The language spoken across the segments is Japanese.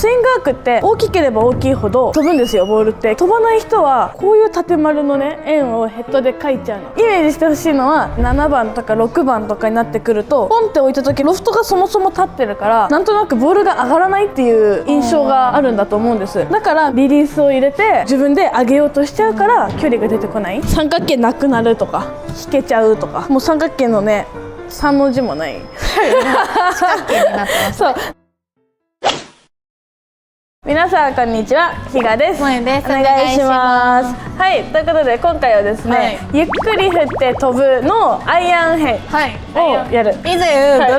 スイングアークって大きければ大きいほど飛ぶんですよ。ボールって飛ばない人はこういう縦丸のね円をヘッドで描いちゃうの。イメージしてほしいのは7番とか6番とかになってくるとポンって置いた時ロフトがそもそも立ってるからなんとなくボールが上がらないっていう印象があるんだと思うんです。だからリリースを入れて自分で上げようとしちゃうから距離が出てこない。三角形なくなるとか引けちゃうとか、もう三角形のね3の字もない四角形になってます。そう皆さんこんにちは、ひがです。もえです。お願いします。はい、ということで今回はですね、はい、ゆっくり振って飛ぶのアイアン編をやる。以前、ドライバ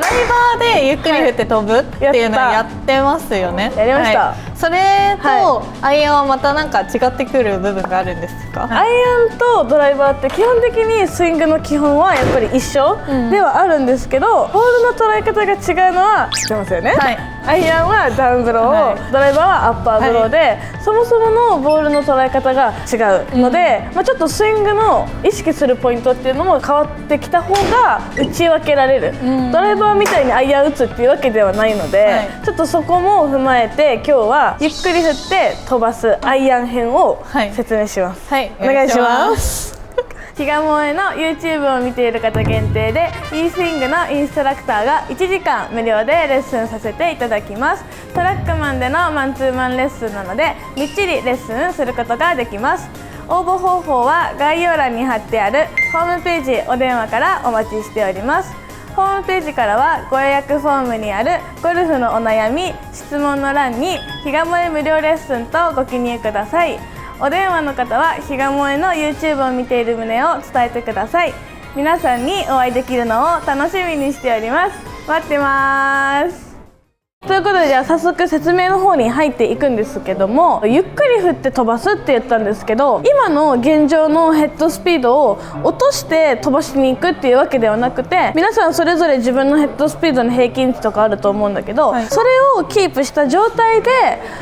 ーでゆっくり振って飛ぶっていうのをやってますよね。やりました。それとアイアンはまたなんか違ってくる部分があるんですか？アイアンとドライバーって基本的にスイングの基本はやっぱり一緒ではあるんですけど、ボールの捉え方が違うのは知ってますよね。はい、アイアンはダウンブロー、ドライバーはアッパーブローで、そもそものボールの捉え方が違うので、ちょっとスイングの意識するポイントっていうのも変わってきた方が打ち分けられる。ドライバーみたいにアイアン打つっていうわけではないので、ちょっとそこも踏まえて今日はゆっくり振って飛ばすアイアン編を説明します。はい、お願いします。ひがもえの YouTube を見ている方限定で e スイングのインストラクターが1時間無料でレッスンさせていただきます。トラックマンでのマンツーマンレッスンなのでみっちりレッスンすることができます。応募方法は概要欄に貼ってあるホームページ、お電話からお待ちしております。ホームページからはご予約フォームにあるゴルフのお悩み、質問の欄にひがもえ無料レッスンとご記入ください。お電話の方はひがもえの YouTube を見ている旨を伝えてください。皆さんにお会いできるのを楽しみにしております。待ってます。ということで、じゃあ早速説明の方に入っていくんですけども、ゆっくり振って飛ばすって言ったんですけど、今の現状のヘッドスピードを落として飛ばしに行くっていうわけではなくて、皆さんそれぞれ自分のヘッドスピードの平均値とかあると思うんだけど、それをキープした状態で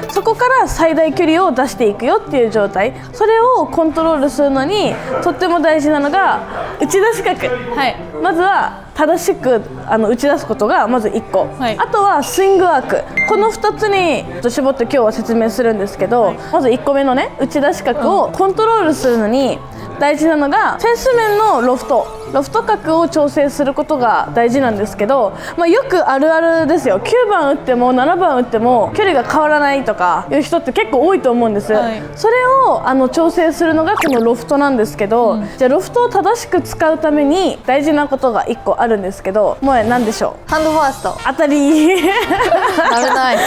そこから最大距離を出していくよっていう状態、それをコントロールするのにとっても大事なのが打ち出し角。まずは正しく打ち出すことがまず1個、あとはスイングアーク、この2つに絞って今日は説明するんですけど、まず1個目のね打ち出し角をコントロールするのに大事なのがフェンス面のロフト角を調整することが大事なんですけど、よくあるあるですよ。9番打っても7番打っても距離が変わらないとかいう人って結構多いと思うんです。それを調整するのがこのロフトなんですけど、じゃあロフトを正しく使うために大事なことが1個あるんですけど、もう何でしょう？ハンドファースト。当たり危ない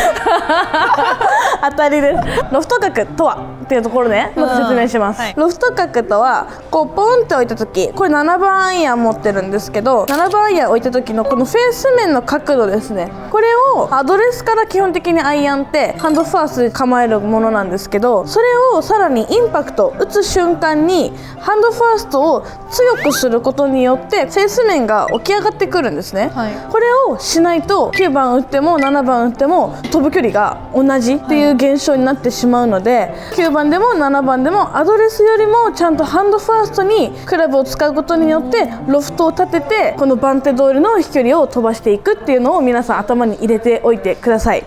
当たりです。ロフト角とはっていうところね、まず説明します。ロフト角とはこうポンって置いた時、これ7番アイアン持ってるんですけど、7番アイアン置いた時のこのフェース面の角度ですね、これをアドレスから基本的にアイアンってハンドファーストで構えるものなんですけど、それをさらにインパクト打つ瞬間にハンドファーストを強くすることによってフェース面が起き上がってくるんですね。これをしないと9番打っても7番打っても飛ぶ距離が同じっていう現象になってしまうので、9番でも7番でもアドレスよりもちゃんとハンドファーストにクラブを使うことによってロフトを立ててこの番手通りの飛距離を飛ばしていくっていうのを皆さん頭に入れておいてください。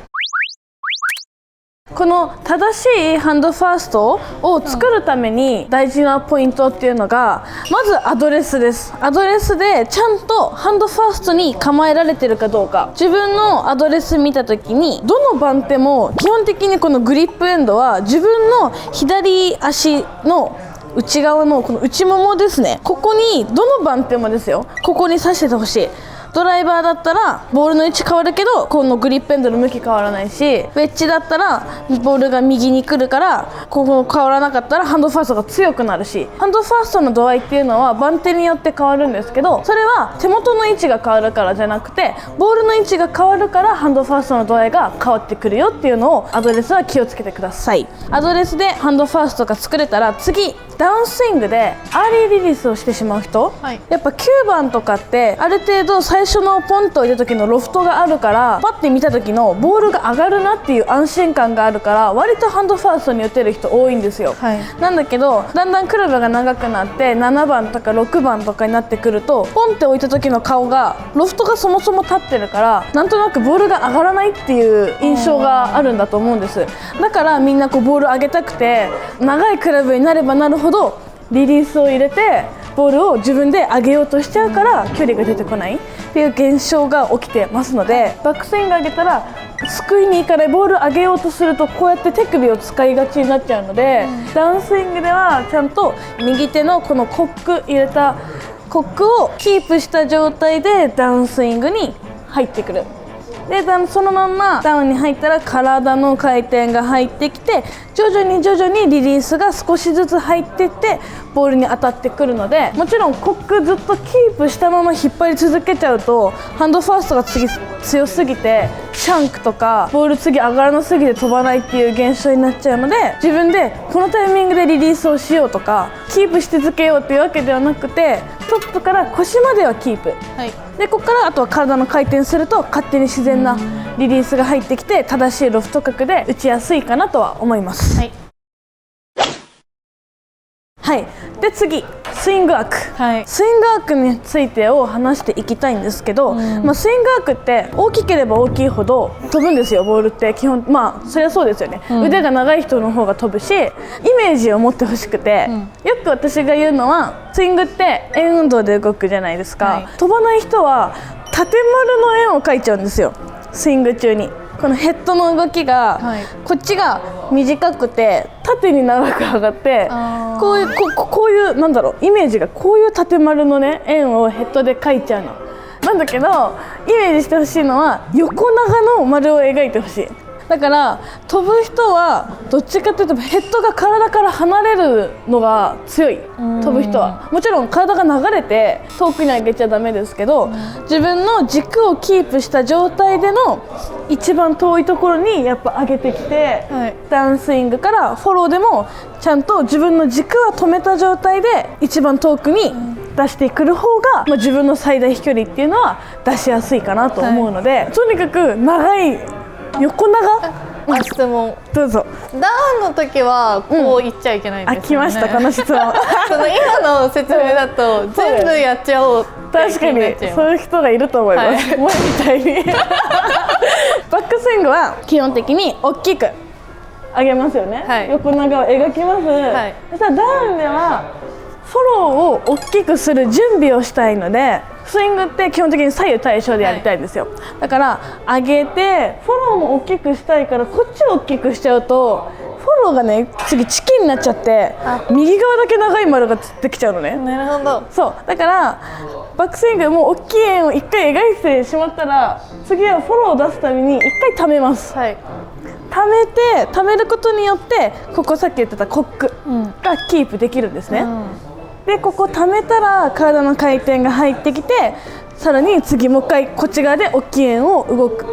この正しいハンドファーストを作るために大事なポイントっていうのがまずアドレスです。アドレスでちゃんとハンドファーストに構えられてるかどうか、自分のアドレス見た時にどの番手も基本的にこのグリップエンドは自分の左足の内側のこの内ももですね、ここにどの番手もですよ、ここに刺しててほしい。ドライバーだったらボールの位置変わるけどこのグリップエンドの向き変わらないし、ウェッジだったらボールが右に来るからここ変わらなかったらハンドファーストが強くなるし、ハンドファーストの度合いっていうのは番手によって変わるんですけど、それは手元の位置が変わるからじゃなくてボールの位置が変わるからハンドファーストの度合いが変わってくるよっていうのをアドレスは気をつけてください。アドレスでハンドファーストが作れたら次ダウンスイングでアーリーリリースをしてしまう人、はい、やっぱ9番とかってある程度最初のポンと入れた時のロフトがあるからパッて見た時のボールが上がるなっていう安心感があるから割とハンドファーストに打てる人多いんですよ、はい、なんだけどだんだんクラブが長くなって7番とか6番とかになってくるとポンって置いた時の顔がロフトがそもそも立ってるからなんとなくボールが上がらないっていう印象があるんだと思うんです。だからみんなこうボール上げたくて長いクラブになればなるほどリリースを入れてボールを自分で上げようとしちゃうから距離が出てこないっていう現象が起きてますので、バックスイング上げたらすくいに行かないボール上げようとするとこうやって手首を使いがちになっちゃうので、ダウンスイングではちゃんと右手のこのコック入れたコックをキープした状態でダウンスイングに入ってくる。でそのまんまダウンに入ったら体の回転が入ってきて徐々にリリースが少しずつ入っていってボールに当たってくるので、もちろんコックずっとキープしたまま引っ張り続けちゃうとハンドファーストが次強すぎてシャンクとかボール次上がらなすぎて飛ばないっていう現象になっちゃうので、自分でこのタイミングでリリースをしようとかキープし続けようっていうわけではなくてトップから腰まではキープ、はい、でここからあとは体の回転すると勝手に自然なリリースが入ってきて正しいロフト角で打ちやすいかなとは思います。はい、はい、で次スイングアーク、はい、スイングアークについてを話していきたいんですけど、スイングアークって大きければ大きいほど飛ぶんですよ。ボールって基本そりゃそうですよね、腕が長い人の方が飛ぶしイメージを持ってほしくて、よく私が言うのはスイングって円運動で動くじゃないですか、はい、飛ばない人は縦丸の円を描いちゃうんですよ。スイング中にこのヘッドの動きが、はい、こっちが短くて縦に長く上がってこういうなんだろうイメージがこういう縦丸のね円をヘッドで描いちゃうのなんだけどイメージしてほしいのは横長の丸を描いてほしい。だから飛ぶ人はどっちかというとヘッドが体から離れるのが強い。飛ぶ人はもちろん体が流れて遠くに上げちゃダメですけど、自分の軸をキープした状態での一番遠いところにやっぱ上げてきて、はい、ダウンスイングからフォローでもちゃんと自分の軸は止めた状態で一番遠くに出してくる方が、自分の最大飛距離っていうのは出しやすいかなと思うので、はい、とにかく長い横長。質問どうぞ。ダウンの時はこう言っちゃいけないんですよね、来ましたこの質問その今の説明だと全部やっちゃおうって気になっちゃう。確かにそういう人がいると思います、はい、前みたいにバックスイングは基本的に大きく上げますよね、はい、横長を描きます、はい、そしたらダウンではフォローを大きくする準備をしたいので、スイングって基本的に左右対称でやりたいんですよ、はい、だから上げてフォローも大きくしたいからこっちを大きくしちゃうとフォローがね次チキンになっちゃって右側だけ長い丸がつってきちゃうのね。なるほど。そうだからバックスイングも大きい円を1回描いてしまったら次はフォローを出すために1回溜めます、はい、溜めることによってここさっき言ってたコックがキープできるんですね、でここ溜めたら体の回転が入ってきてさらに次もう一回こっち側で大きい円を動く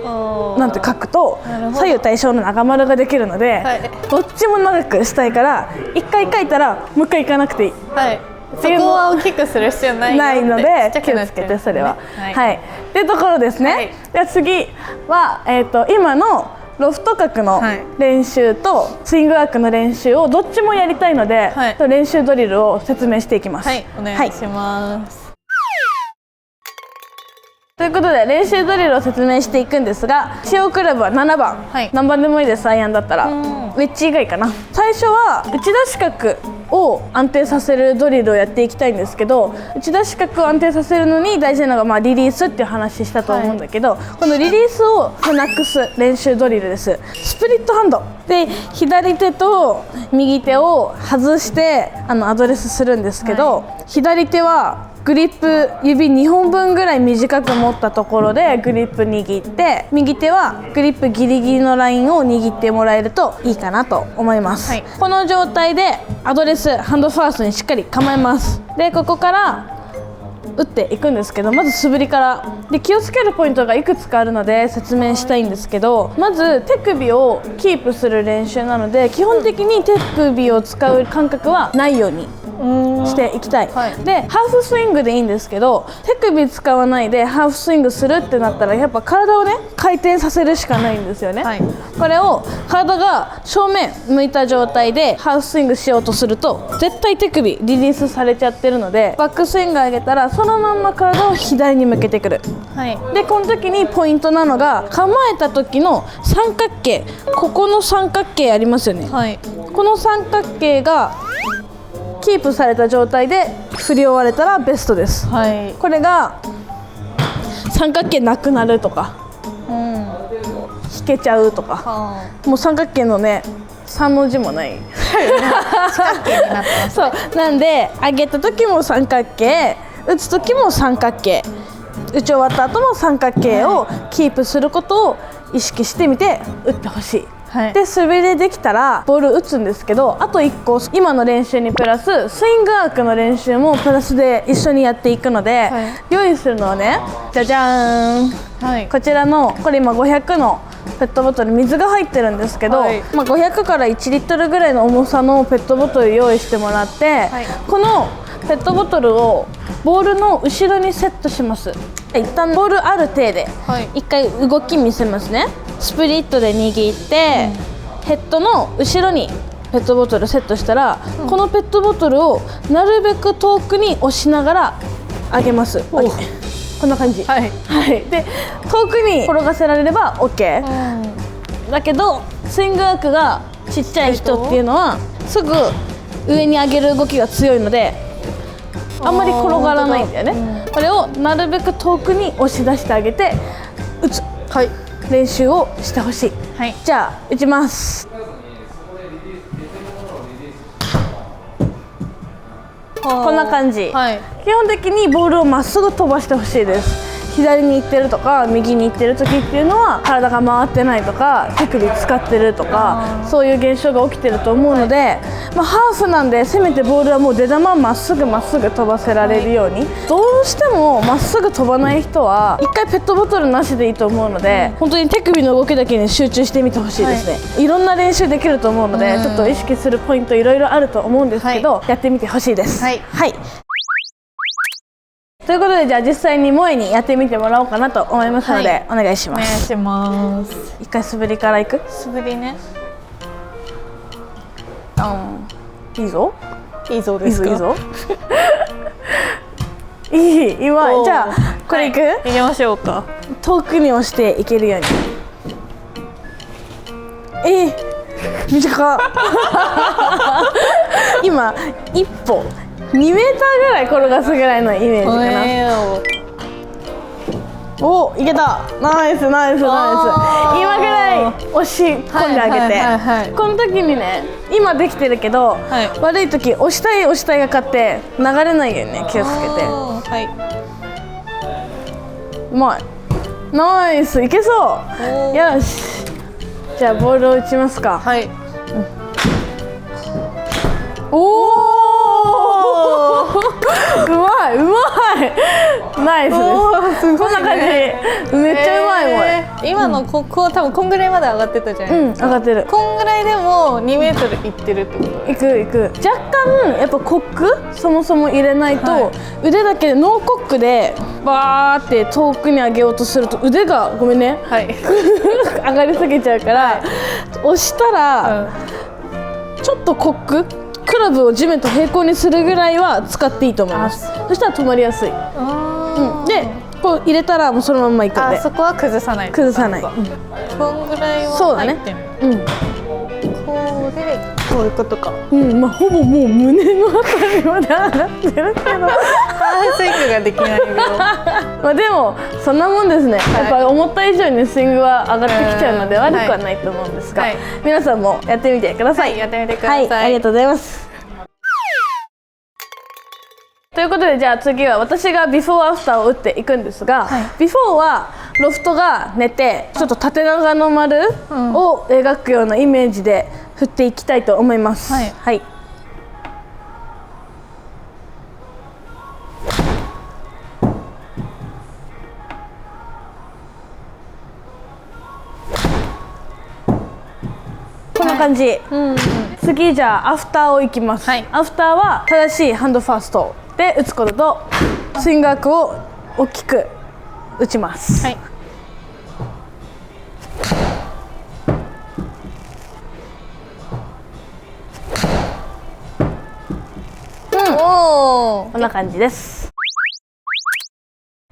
なんて書くと左右対称の長丸ができるので、はい、どっちも長くしたいから1回書いたらもう一回行かなくていい、はい、そこは大きくする必要ないので気をつけてそれは、はいはい、っていうところですね、はい、では次は、今のロフト角の練習とスイングアークの練習をどっちもやりたいので、はい、練習ドリルを説明していきます。はい、お願いします、はい、ということで練習ドリルを説明していくんですが、使用クラブは7番、はい、何番でもいいです。アイアンだったらウェッジ以外かな。最初は打ち出し角を安定させるドリルをやっていきたいんですけど、打ち出し角を安定させるのに大事なのがリリースっていう話したと思うんだけど、はい、このリリースをなくす練習ドリルです。スプリットハンドで左手と右手を外してアドレスするんですけど、はい、左手はグリップ指2本分ぐらい短く持ったところでグリップ握って、右手はグリップギリギリのラインを握ってもらえるといいかなと思います、はい、この状態でアドレスハンドファーストにしっかり構えます。でここから打っていくんですけど、まず素振りからで気をつけるポイントがいくつかあるので説明したいんですけど、まず手首をキープする練習なので、基本的に手首を使う感覚はないようにしていきたい、はい、でハーフスイングでいいんですけど、手首使わないでハーフスイングするってなったらやっぱ体をね回転させるしかないんですよね、はい、これを体が正面向いた状態でハーフスイングしようとすると絶対手首リリースされちゃってるので、バックスイング上げたらそのまんま体を左に向けてくる、はい、でこの時にポイントなのが構えた時の三角形、ここの三角形ありますよね、はい、この三角形がキープされた状態で振り終われたらベストです、はい、これが三角形なくなるとか、引けちゃうとか、もう三角形のね3の字もない四角形になってます、そうなんで上げた時も三角形、打つ時も三角形、打ち終わった後も三角形をキープすることを意識してみて打ってほしい、はい、で素振りできたらボール打つんですけど、あと1個今の練習にプラススイングアークの練習もプラスで一緒にやっていくので、はい、用意するのはね、じゃじゃーん、はい、こちらのこれ今500のペットボトル、水が入ってるんですけど、はい、500から1リットルぐらいの重さのペットボトル用意してもらって、はい、このペットボトルをボールの後ろにセットします。一旦ボールある程度、はい、1回動き見せますね。スプリットで握って、ヘッドの後ろにペットボトルセットしたら、このペットボトルをなるべく遠くに押しながら上げます。こんな感じ、はいはい、で遠くに転がせられれば OK、だけどスイングアークがちっちゃい人っていうのはすぐ上に上げる動きが強いのであんまり転がらないんだよね、これをなるべく遠くに押し出してあげて打つ、はい、練習をしてほしい、はい、じゃあ打ちます。こんな感じ、はい、基本的にボールをまっすぐ飛ばしてほしいです。左に行ってるとか右に行ってる時っていうのは体が回ってないとか手首使ってるとかそういう現象が起きてると思うので、ハーフなんでせめてボールはもう出球まっすぐ飛ばせられるように、どうしてもまっすぐ飛ばない人は一回ペットボトルなしでいいと思うので、本当に手首の動きだけに集中してみてほしいですね、はい、いろんな練習できると思うのでちょっと意識するポイントいろいろあると思うんですけど、やってみてほしいです。はい、はい、ということで、じゃあ実際に萌えにやってみてもらおうかなと思いますので、はい、お願いします。お願いします。一回素振りからいく？素振りね。いいぞ。いいぞですか？いいぞ。いい、今じゃあこれいく？はい、行きましょうか。遠くに押していけるように。短っ。今一歩。2メーターぐらい転がすぐらいのイメージかな。お、いけた。ナイスナイスナイス。今ぐらい押し込んであげて、この時にね、今できてるけど、はい、悪い時押したいが勝って流れないようにね気をつけて。はい、うまい。ナイス、いけそう。よし、じゃあボールを打ちますか。はい、おおうまい、うまい、ナイスです。こんな感じ、めっちゃうまいもん。今のここ多分こんぐらいまで上がってたじゃないですか。上がってる。こんぐらいでも2メートルいってるってこと？いく。若干やっぱコックそもそも入れないと、はい、腕だけでノーコックでバーって遠くに上げようとすると腕がごめんね、はい、上がりすぎちゃうから、はい、押したら、ちょっとコッククラブを地面と平行にするぐらいは使っていいと思います。そしたら止まりやすい。で、こう入れたらもうそのままいくんで。そこは崩さない。崩さない。こんぐらいは入ってる。こうでこういうことか。ほぼもう胸のあたりまで上がってるけど、ハーフスイングができないけど。でもそんなもんですね。やっぱ思った以上にスイングは上がってきちゃうので悪くはないと思うんですが、皆さんもやってみてください。やってみてください。ありがとうございます。ということで、じゃあ次は私がビフォーアフターを打っていくんですが、ビフォーはロフトが寝てちょっと縦長の丸を描くようなイメージで振っていきたいと思います。な感じ、次じゃあアフターをいきます、アフターは正しいハンドファーストで打つこととスイングアークを大きく打ちます、こんな感じです。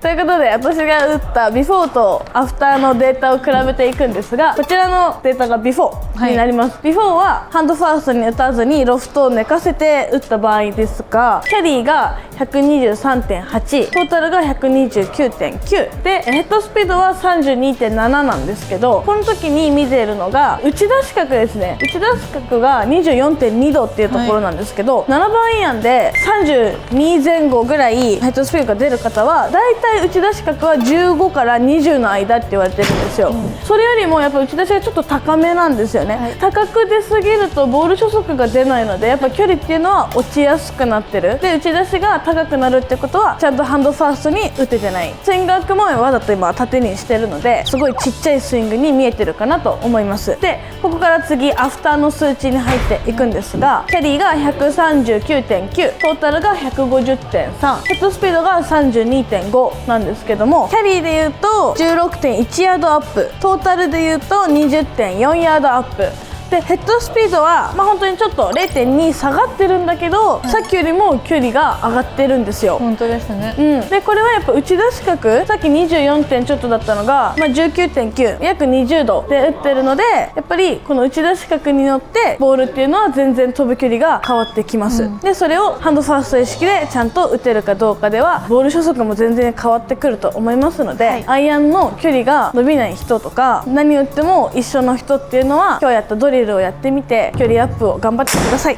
ということで私が打ったビフォーとアフターのデータを比べていくんですが、こちらのデータがビフォーになります、ビフォーはハンドファーストに打たずにロフトを寝かせて打った場合ですが、キャリーが 123.8 トータルが 129.9 でヘッドスピードは 32.7 なんですけど、この時に見ているのが打ち出し角ですね。打ち出し角が 24.2 度っていうところなんですけど、7番アイアンで32前後ぐらいヘッドスピードが出る方はだいたい打ち出し角は15から20の間って言われてるんですよ、それよりもやっぱ打ち出しがちょっと高めなんですよね、高く出すぎるとボール初速が出ないのでやっぱ距離っていうのは落ちやすくなってる。で打ち出しが高くなるってことはちゃんとハンドファーストに打ててない。スイングアークもわざと今縦にしてるのですごいちっちゃいスイングに見えてるかなと思います。でここから次アフターの数値に入っていくんですが、キャリーが 139.9 トータルが 150.3 ヘッドスピードが 32.5 なんですけども、キャリーでいうと 16.1 ヤードアップ、トータルでいうと 20.4 ヤードアップで、ヘッドスピードは本当にちょっと 0.2 下がってるんだけど、さっきよりも距離が上がってるんですよ。本当ですね、でこれはやっぱ打ち出し角さっき24点ちょっとだったのが、19.9 約20度で打ってるので、やっぱりこの打ち出し角によってボールっていうのは全然飛ぶ距離が変わってきます、でそれをハンドファースト意識でちゃんと打てるかどうかではボール初速も全然変わってくると思いますので、アイアンの距離が伸びない人とか何打っても一緒の人っていうのは今日やったドリルをやってみて距離アップを頑張ってください。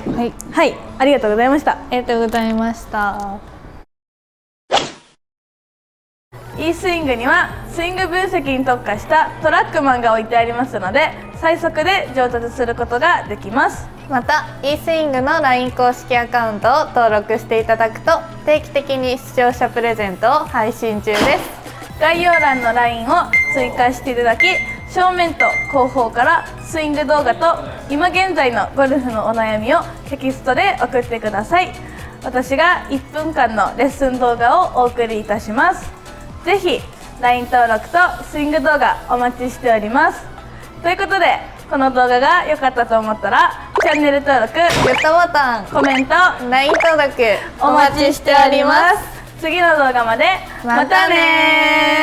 はい、ありがとうございました。ありがとうございました。E スイングにはスイング分析に特化したトラックマンが置いてありますので、最速で上達することができます。また E スイングの LINE 公式アカウントを登録していただくと定期的に視聴者プレゼントを配信中です。概要欄の LINE を追加していただき、正面と後方からスイング動画と今現在のゴルフのお悩みをテキストで送ってください。私が1分間のレッスン動画をお送りいたします。ぜひ LINE 登録とスイング動画お待ちしております。ということでこの動画が良かったと思ったらチャンネル登録、グッドボタン、コメント、 LINE 登録お待ちしております。次の動画までまたねー。